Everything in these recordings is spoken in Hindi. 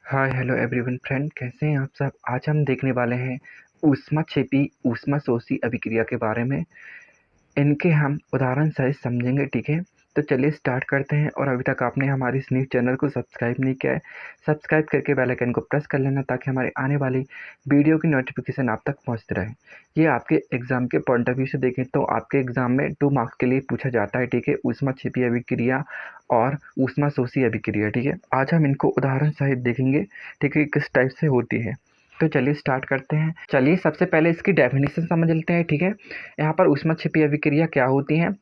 हाय हेलो एवरीवन फ्रेंड, कैसे हैं आप सब। आज हम देखने वाले हैं ऊष्माक्षेपी ऊष्माशोषी अभिक्रिया के बारे में। इनके हम उदाहरण सहित समझेंगे, ठीक है। तो चलिए स्टार्ट करते हैं। और अभी तक आपने हमारे इस न्यूज़ चैनल को सब्सक्राइब नहीं किया है, सब्सक्राइब करके बेल आइकन को प्रेस कर लेना ताकि हमारे आने वाली वीडियो की नोटिफिकेशन आप तक पहुंचते रहे। ये आपके एग्ज़ाम के पॉइंट ऑफ व्यू से देखें तो आपके एग्ज़ाम में 2 मार्क्स के लिए पूछा जाता है, ठीक है। ऊष्माक्षेपी अभिक्रिया और ऊष्माशोषी अभिक्रिया, ठीक है। आज हम इनको उदाहरण सहित देखेंगे, ठीक है, किस टाइप से होती है। तो चलिए स्टार्ट करते हैं। चलिए सबसे पहले इसकी डेफिनेशन समझ लेते हैं, ठीक है। यहाँ पर ऊष्माक्षेपी अभिक्रिया क्या होती हैं?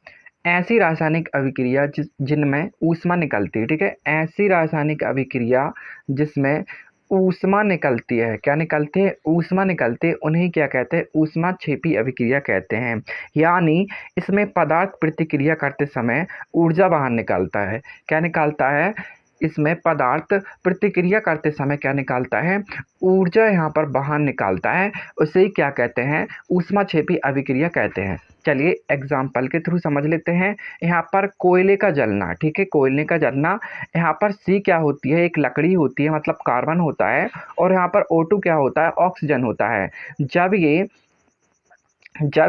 ऐसी रासायनिक अभिक्रिया जिनमें ऊष्मा निकलती है, ठीक है। ऐसी रासायनिक अभिक्रिया जिसमें ऊष्मा निकलती है। क्या निकलती है? ऊष्मा निकलती है। उन्हें क्या कहते हैं? ऊष्माक्षेपी अभिक्रिया कहते हैं। यानी इसमें पदार्थ प्रतिक्रिया करते समय ऊर्जा बाहर निकालता है। क्या निकालता है? इसमें पदार्थ प्रतिक्रिया करते समय क्या निकालता है? ऊर्जा यहाँ पर बाहर निकालता है। उसे ही क्या कहते हैं? ऊष्माक्षेपी अभिक्रिया कहते हैं। चलिए एग्जाम्पल के थ्रू समझ लेते हैं। यहाँ पर कोयले का जलना, ठीक है, कोयले का जलना। यहाँ पर सी क्या होती है? एक लकड़ी होती है, मतलब कार्बन होता है। और यहाँ पर O2 क्या होता है? ऑक्सीजन होता है। जब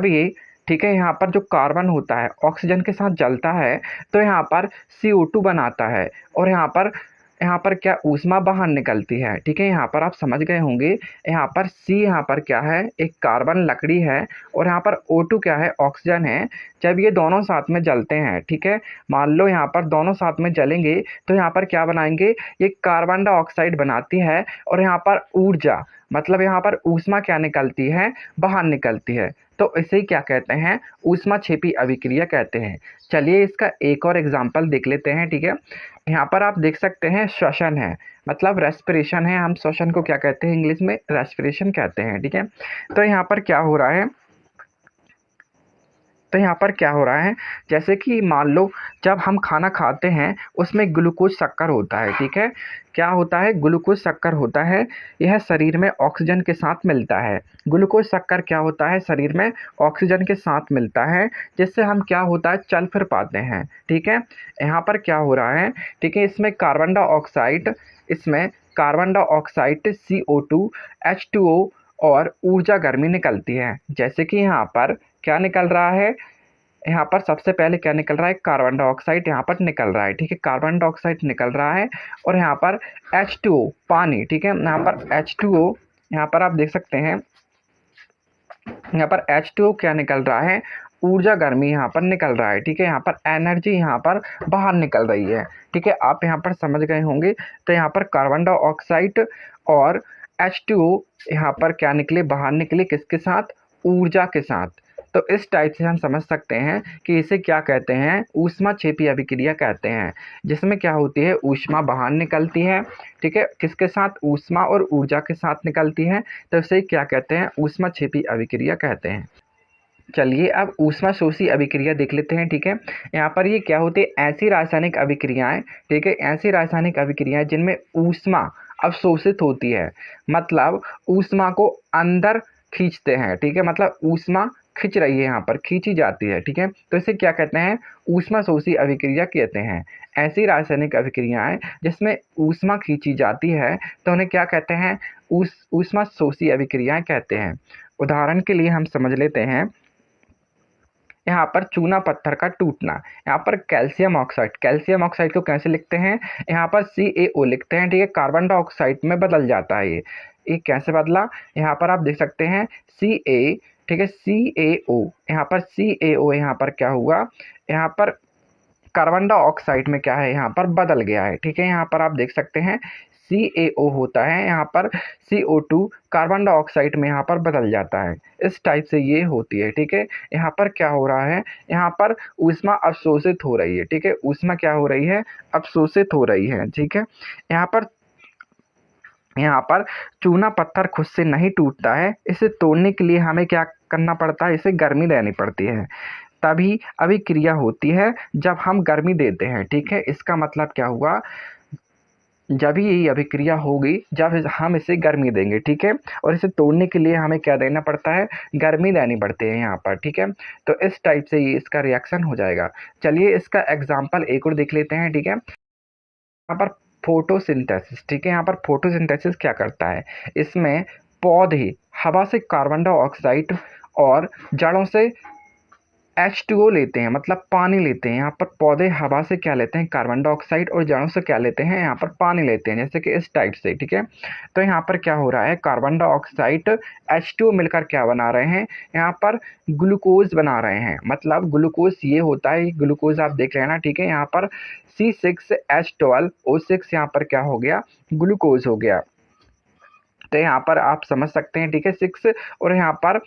ये ठीक है, यहाँ पर जो कार्बन होता है ऑक्सीजन के साथ जलता है तो यहाँ पर CO2 बनाता है। और यहाँ पर क्या ऊष्मा बाहर निकलती है, ठीक है। यहाँ पर आप समझ गए होंगे। यहाँ पर सी यहाँ पर क्या है? एक कार्बन लकड़ी है। और यहाँ पर O2 क्या है? ऑक्सीजन है। जब ये दोनों साथ में जलते हैं, ठीक है, मान लो यहाँ पर दोनों साथ में जलेंगे तो यहाँ पर क्या बनाएंगे? ये कार्बन डाइऑक्साइड बनाती है। और यहाँ पर ऊर्जा, मतलब यहाँ पर ऊष्मा क्या निकलती है? बाहर निकलती है। तो इसे क्या कहते हैं? ऊष्माक्षेपी अभिक्रिया कहते हैं। चलिए इसका एक और एग्जांपल देख लेते हैं, ठीक है। यहाँ पर आप देख सकते हैं श्वसन है, मतलब रेस्पिरेशन है। हम श्वसन को क्या कहते हैं? इंग्लिश में रेस्पिरेशन कहते हैं, ठीक है। तो यहाँ पर क्या हो रहा है? जैसे कि मान लो जब हम खाना खाते हैं उसमें ग्लूकोज शक्कर होता है, ठीक है। क्या होता है? ग्लूकोज शक्कर होता है। यह शरीर में ऑक्सीजन के साथ मिलता है। ग्लूकोज शक्कर क्या होता है? शरीर में ऑक्सीजन के साथ मिलता है, जिससे हम क्या होता है? चल फिर पाते हैं, ठीक है। यहाँ पर क्या हो रहा है? ठीक है, इसमें कार्बन डाइऑक्साइड CO2 H2O और ऊर्जा गर्मी निकलती है। जैसे कि यहाँ पर क्या निकल रहा है? यहाँ पर सबसे पहले क्या निकल रहा है? कार्बन डाइऑक्साइड यहाँ पर निकल रहा है, ठीक है। कार्बन डाइऑक्साइड निकल रहा है। और यहाँ पर H2O पानी, ठीक है। यहाँ पर H2O, यहाँ पर आप देख सकते हैं, यहाँ पर H2O क्या निकल रहा है? ऊर्जा गर्मी यहाँ पर निकल रहा है, ठीक है। यहाँ पर एनर्जी यहाँ पर बाहर निकल रही है, ठीक है। आप यहाँ पर समझ गए होंगे। तो यहाँ पर कार्बन डाइऑक्साइड और H2O यहाँ पर क्या निकले? बाहर निकले। किसके साथ? ऊर्जा के साथ। तो इस टाइप से हम समझ सकते हैं कि इसे क्या कहते हैं? ऊष्माक्षेपी अभिक्रिया कहते हैं, जिसमें क्या होती है? ऊष्मा बाहर निकलती है, ठीक है। किसके साथ? ऊष्मा और ऊर्जा के साथ निकलती है। तो इसे क्या कहते हैं? ऊष्माक्षेपी अभिक्रिया कहते हैं। चलिए अब ऊष्माशोषी अभिक्रिया देख लेते हैं, ठीक है। यहाँ पर ये क्या होती है? ऐसी रासायनिक अभिक्रियाएं, ठीक है, ऐसी रासायनिक अभिक्रियाएं जिनमें ऊष्मा अवशोषित होती है, मतलब ऊष्मा को अंदर खींचते हैं, ठीक है। मतलब ऊष्मा खींच रही है, यहाँ पर खींची जाती है, ठीक है। तो इसे क्या कहते हैं? ऊष्माशोषी अभिक्रिया कहते हैं। ऐसी रासायनिक अभिक्रियाएं जिसमें ऊष्मा खींची जाती है तो उन्हें क्या कहते हैं? ऊष्माशोषी अभिक्रियाएं कहते हैं। उदाहरण के लिए हम समझ लेते हैं। यहाँ पर चूना पत्थर का टूटना। यहाँ पर कैल्शियम ऑक्साइड को कैसे लिखते हैं? यहाँ पर CaO लिखते हैं, ठीक है। कार्बन डाइऑक्साइड में बदल जाता है ये कैसे बदला? यहाँ पर आप देख सकते हैं Ca, ठीक है, CaO। यहाँ पर CaO यहाँ पर क्या हुआ? यहाँ पर कार्बन डाइऑक्साइड में क्या है? यहाँ पर बदल गया है, ठीक है। यहाँ पर आप देख सकते हैं CaO होता है, यहाँ पर CO2 कार्बन डाइऑक्साइड में यहाँ पर बदल जाता है। इस टाइप से ये होती है, ठीक है। यहाँ पर क्या हो रहा है? यहाँ पर ऊष्मा अवशोषित हो रही है, ठीक है। ऊष्मा क्या हो रही है? अवशोषित हो रही है, ठीक है। यहाँ पर चूना पत्थर खुद से नहीं टूटता है। इसे तोड़ने के लिए हमें क्या करना पड़ता है? इसे गर्मी देनी पड़ती है। तभी अभिक्रिया होती है जब हम गर्मी देते हैं, ठीक है। इसका मतलब क्या हुआ? जब ही ये अभिक्रिया होगी जब हम इसे गर्मी देंगे, ठीक है। और इसे तोड़ने के लिए हमें क्या देना पड़ता है? गर्मी देनी पड़ती है यहाँ पर, ठीक है। तो इस टाइप से ये इसका रिएक्शन हो जाएगा। चलिए इसका एग्जाम्पल एक और देख लेते हैं, ठीक है। यहाँ पर फोटोसिंथेसिस। ठीक है, यहाँ पर फोटोसिंथेसिस क्या करता है, इसमें पौधे हवा से कार्बन डाइऑक्साइड और जड़ों से H2O लेते हैं, मतलब पानी लेते हैं। यहाँ पर पौधे हवा से क्या लेते हैं, कार्बन डाइऑक्साइड, और जड़ों से क्या लेते हैं, यहाँ पर पानी लेते हैं, जैसे कि इस टाइप से। ठीक है, तो यहाँ पर क्या हो रहा है, कार्बन डाइऑक्साइड H2O मिलकर क्या बना रहे हैं, यहाँ पर ग्लूकोज बना रहे हैं। मतलब ग्लूकोज ये होता है, ग्लूकोज आप देख लेना। ठीक है, यहाँ पर C6H12O6 यहाँ पर क्या हो गया, ग्लूकोज हो गया। तो यहाँ पर आप समझ सकते हैं। ठीक है, 6, और यहाँ पर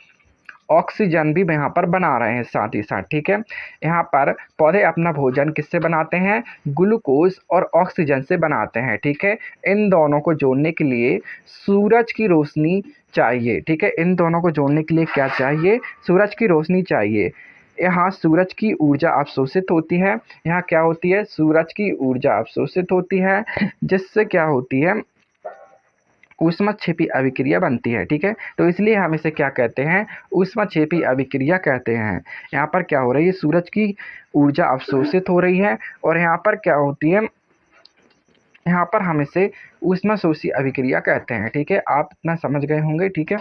ऑक्सीजन भी यहाँ पर बना रहे हैं साथ ही साथ। ठीक है, यहाँ पर पौधे अपना भोजन किससे बनाते हैं, ग्लूकोज और ऑक्सीजन से बनाते हैं। ठीक है, इन दोनों को जोड़ने के लिए सूरज की रोशनी चाहिए। ठीक है, इन दोनों को जोड़ने के लिए क्या चाहिए, सूरज की रोशनी चाहिए। यहाँ सूरज की ऊर्जा अवशोषित होती है, यहाँ क्या होती है, सूरज की ऊर्जा अवशोषित होती है, जिससे क्या होती है, ऊष्मक्षेपी अभिक्रिया बनती है। ठीक है, तो इसलिए हम इसे क्या कहते हैं, ऊष्मक्षेपी अभिक्रिया कहते हैं। यहाँ पर क्या हो रही है, सूरज की ऊर्जा अवशोषित हो रही है, और यहाँ पर क्या होती है, यहाँ पर हम इसे ऊष्मशोषी अभिक्रिया कहते हैं। ठीक है, आप इतना समझ गए होंगे। ठीक है,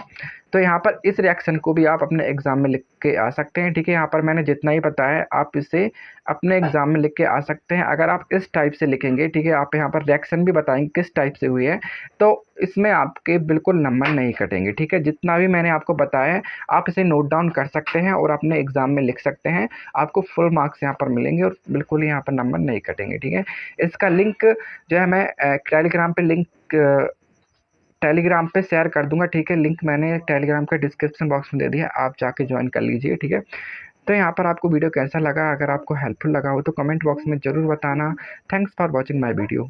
तो यहाँ पर इस रिएक्शन को भी आप अपने एग्जाम में लिख के आ सकते हैं। ठीक है, यहाँ पर मैंने जितना ही बताया आप इसे अपने एग्जाम में लिख के आ सकते हैं। अगर आप इस टाइप से लिखेंगे, ठीक है, आप यहाँ पर रिएक्शन भी बताएंगे किस टाइप से हुई है, तो इसमें आपके बिल्कुल नंबर नहीं कटेंगे। ठीक है, जितना भी मैंने आपको बताया है आप इसे नोट डाउन कर सकते हैं और अपने एग्जाम में लिख सकते हैं। आपको फुल मार्क्स यहाँ पर मिलेंगे और बिल्कुल यहाँ पर नंबर नहीं कटेंगे। ठीक है, इसका लिंक जो है मैं टेलीग्राम पे शेयर कर दूंगा। ठीक है, लिंक मैंने टेलीग्राम के डिस्क्रिप्शन बॉक्स में दे दिया, आप जाके ज्वाइन कर लीजिए। ठीक है, तो यहाँ पर आपको वीडियो कैसा लगा, अगर आपको हेल्पफुल लगा हो तो कमेंट बॉक्स में ज़रूर बताना। Thanks for watching my video.